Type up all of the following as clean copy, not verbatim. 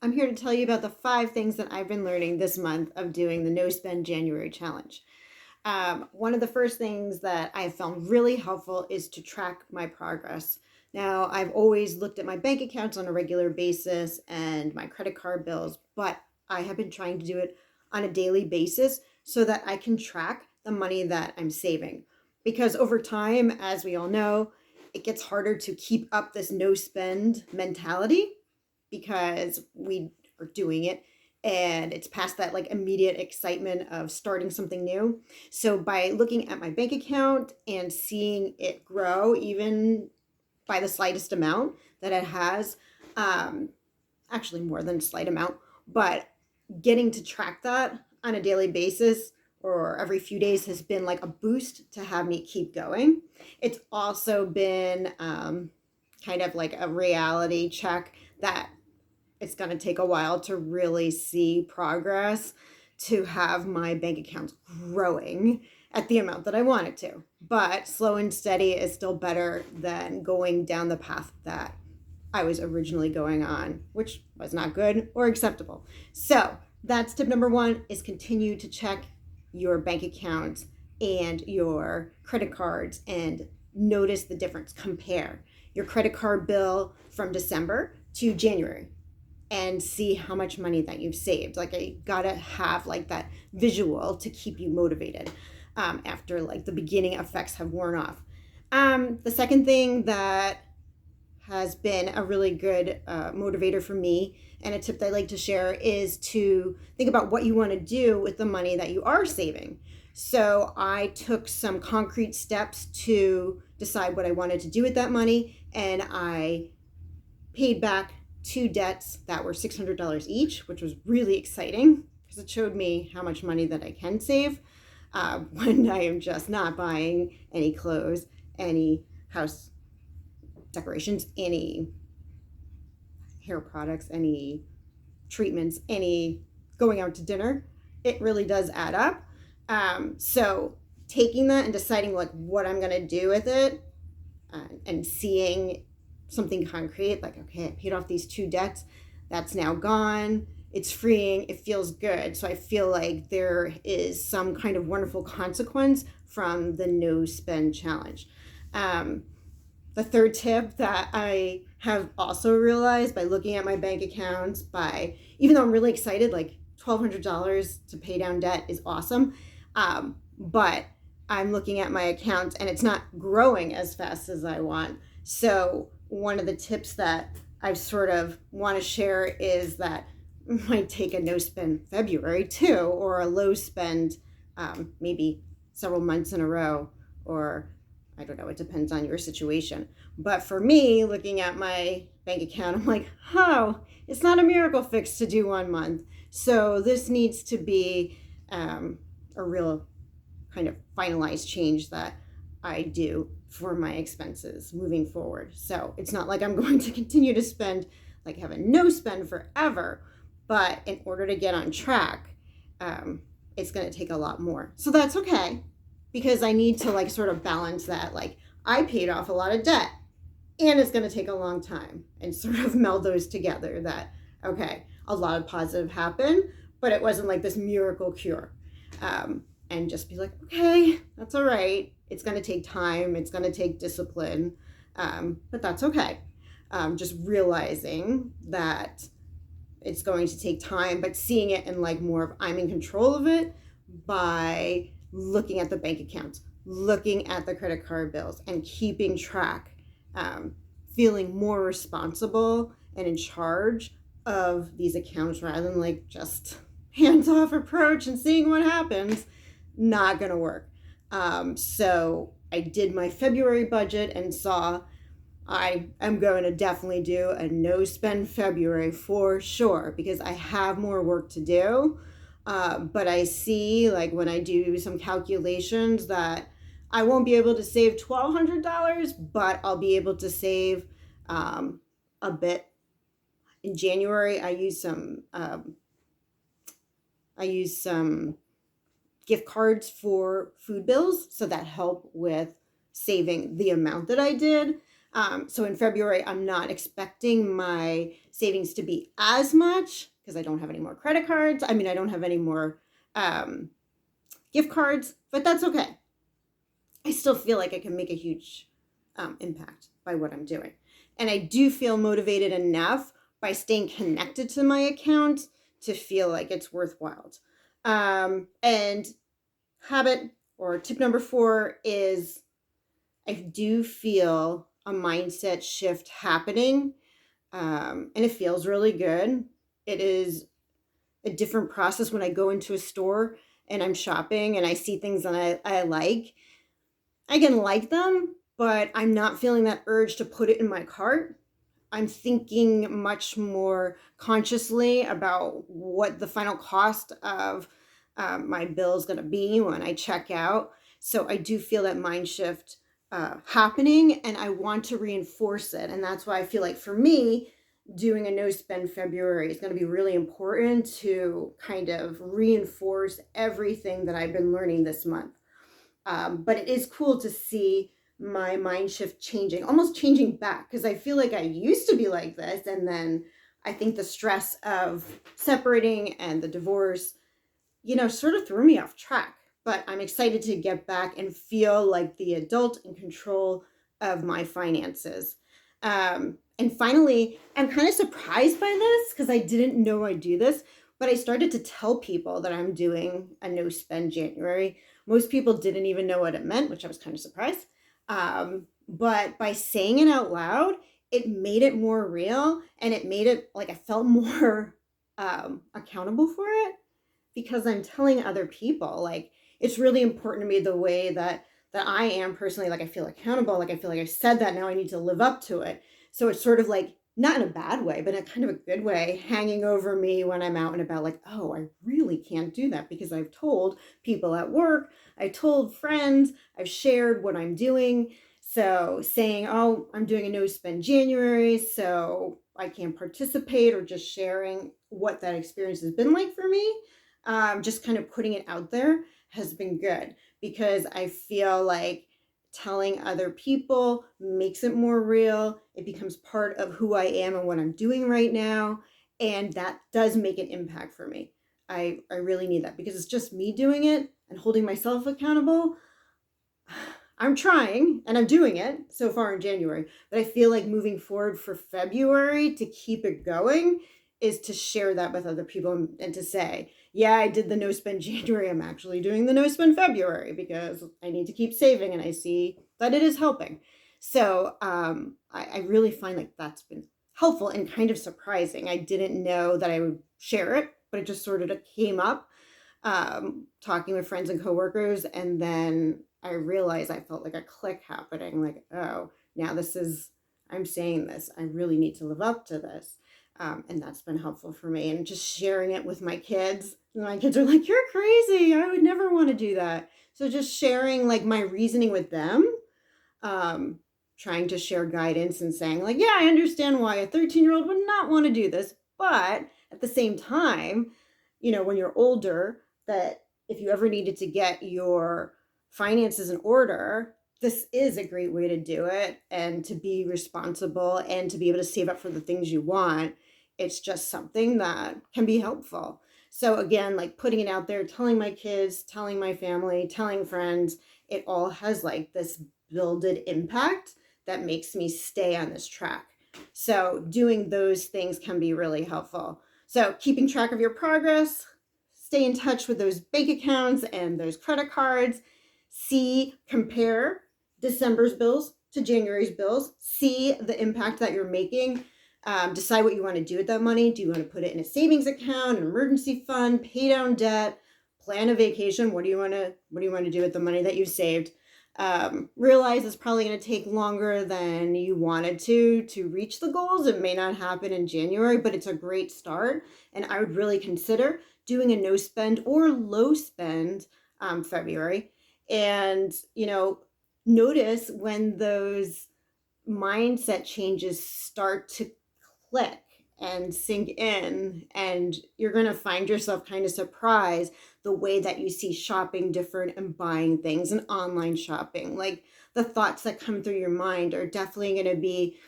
I'm here to tell you about the 5 things that I've been learning this month of doing the No Spend January challenge. One of the first things that I've found really helpful is to track my progress. Now, I've always looked at my bank accounts on a regular basis and my credit card bills, but I have been trying to do it on a daily basis so that I can track the money that I'm saving. Because over time, as we all know, it gets harder to keep up this no spend mentality because we are doing it and it's past that like immediate excitement of starting something new. So by looking at my bank account and seeing it grow even by the slightest amount that it has, um, actually more than a slight amount, but getting to track that on a daily basis or every few days has been like a boost to have me keep going. It's also been kind of like a reality check that it's going to take a while to really see progress to have my bank accounts growing at the amount that I want it to. But slow and steady is still better than going down the path that I was originally going on, which was not good or acceptable. So that's tip number 1 is continue to check your bank accounts and your credit cards and notice the difference. Compare your credit card bill from December to January and see how much money that you've saved. Like I gotta have like that visual to keep you motivated after like the beginning effects have worn off. The second thing that has been a really good motivator for me and a tip that I like to share is to think about what you want to do with the money that you are saving. So I took some concrete steps to decide what I wanted to do with that money, and I paid back 2 debts that were $600 each, which was really exciting because it showed me how much money that I can save when I am just not buying any clothes, any house decorations, any hair products, any treatments, any going out to dinner. It really does add up. So taking that and deciding like what I'm going to do with it and seeing something concrete, like, okay, I paid off these 2 debts. That's now gone. It's freeing. It feels good. So I feel like there is some kind of wonderful consequence from the no spend challenge. The third tip that I have also realized by looking at my bank accounts, by even though I'm really excited, like $1,200 to pay down debt is awesome, but I'm looking at my account and it's not growing as fast as I want. So one of the tips that I sort of want to share is that it might take a no spend February too, or a low spend maybe several months in a row, or I don't know, it depends on your situation. But for me, looking at my bank account, I'm like, oh, it's not a miracle fix to do 1 month. So this needs to be a real kind of finalized change that I do for my expenses moving forward. So it's not like I'm going to continue to spend, like have a no spend forever, but in order to get on track, it's going to take a lot more. So that's okay, because I need to like sort of balance that. Like I paid off a lot of debt and it's going to take a long time, and sort of meld those together that, okay, a lot of positive happened, but it wasn't like this miracle cure. And just be like, okay, that's all right. It's going to take time. It's going to take discipline, but that's okay. Just realizing that it's going to take time, but seeing it in like more of I'm in control of it by looking at the bank accounts, looking at the credit card bills, and keeping track, feeling more responsible and in charge of these accounts rather than like just hands-off approach and seeing what happens. Not gonna work. So I did my February budget and saw I am going to definitely do a no spend February for sure, because I have more work to do. But I see, like, when I do some calculations, that I won't be able to save $1,200, but I'll be able to save a bit. In January, I used some gift cards for food bills, so that helped with saving the amount that I did. So in February, I'm not expecting my savings to be as much because I don't have any more credit cards. I mean, I don't have any more gift cards, but that's okay. I still feel like I can make a huge impact by what I'm doing. And I do feel motivated enough by staying connected to my account to feel like it's worthwhile. And habit or tip number 4 is I do feel a mindset shift happening, and it feels really good. It is a different process when I go into a store and I'm shopping and I see things that I like. I can like them, but I'm not feeling that urge to put it in my cart. I'm thinking much more consciously about what the final cost of my bill is going to be when I check out. So I do feel that mind shift happening, and I want to reinforce it. And that's why I feel like for me, doing a no spend February is going to be really important to kind of reinforce everything that I've been learning this month. But it is cool to see my mind shift changing, almost changing back, because I feel like I used to be like this. And then I think the stress of separating and the divorce, sort of threw me off track. But I'm excited to get back and feel like the adult in control of my finances. And finally, I'm kind of surprised by this because I didn't know I'd do this, but I started to tell people that I'm doing a no spend January. Most people didn't even know what it meant, which I was kind of surprised. But by saying it out loud, it made it more real, and it made it like I felt more accountable for it because I'm telling other people. Like, it's really important to me the way that I am personally. Like, I feel accountable. Like, I feel like I said that, now I need to live up to it. So it's sort of like, not in a bad way, but in a kind of a good way, hanging over me when I'm out and about, like, oh, I really can't do that because I've told people at work, I told friends, I've shared what I'm doing. So saying, oh, I'm doing a no spend January, so I can't participate, or just sharing what that experience has been like for me, just kind of putting it out there has been good, because I feel like telling other people makes it more real. It becomes part of who I am and what I'm doing right now. And that does make an impact for me. I really need that because it's just me doing it and holding myself accountable. I'm trying and I'm doing it so far in January, but I feel like moving forward for February to keep it going is to share that with other people and to say, yeah, I did the no spend January. I'm actually doing the no spend February because I need to keep saving and I see that it is helping. So I really find like that's been helpful and kind of surprising. I didn't know that I would share it, but it just sort of came up talking with friends and coworkers, and then I realized I felt like a click happening, like, oh, now I'm saying this, I really need to live up to this. And that's been helpful for me. And just sharing it with my kids. And my kids are like, you're crazy. I would never want to do that. So just sharing like my reasoning with them, um, trying to share guidance and saying like, yeah, I understand why a 13-year-old would not want to do this. But at the same time, when you're older, that if you ever needed to get your finances in order, this is a great way to do it and to be responsible and to be able to save up for the things you want. It's just something that can be helpful. So again, like putting it out there, telling my kids, telling my family, telling friends, it all has like this builded impact that makes me stay on this track. So doing those things can be really helpful. So keeping track of your progress, stay in touch with those bank accounts and those credit cards, compare December's bills to January's bills, see the impact that you're making, decide what you want to do with that money. Do you want to put it in a savings account, an emergency fund, pay down debt, plan a vacation? What do you want to do with the money that you've saved? Realize it's probably going to take longer than you wanted to reach the goals. It may not happen in January, but it's a great start. And I would really consider doing a no spend or low spend February. And, notice when those mindset changes start to click and sink in, and you're going to find yourself kind of surprised the way that you see shopping different and buying things and online shopping. Like the thoughts that come through your mind are definitely going to be,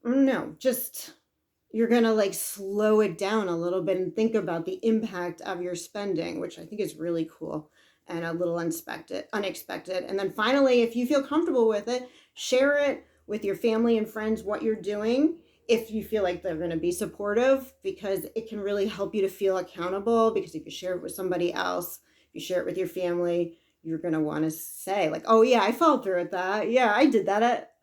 no, just you're going to like slow it down a little bit and think about the impact of your spending, which I think is really cool and a little unexpected. And then finally, if you feel comfortable with it, share it with your family and friends what you're doing if you feel like they're going to be supportive, because it can really help you to feel accountable. Because if you share it with somebody else, if you share it with your family, you're going to want to say like, oh yeah, I followed through with that. Yeah, I did that at,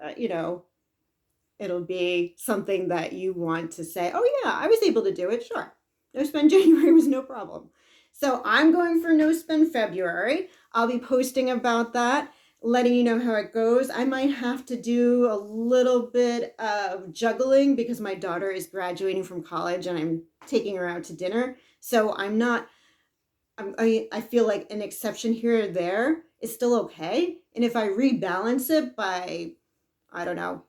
it'll be something that you want to say, oh yeah, I was able to do it. Sure. No spend January was no problem. So I'm going for no spend February. I'll be posting about that, letting you know how it goes. I might have to do a little bit of juggling because my daughter is graduating from college and I'm taking her out to dinner. So I feel like an exception here or there is still okay. And if I rebalance it by, I don't know,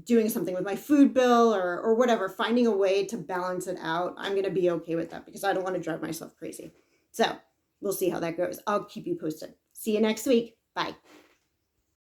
doing something with my food bill or whatever, finding a way to balance it out, I'm going to be okay with that because I don't want to drive myself crazy. So we'll see how that goes. I'll keep you posted. See you next week. Bye.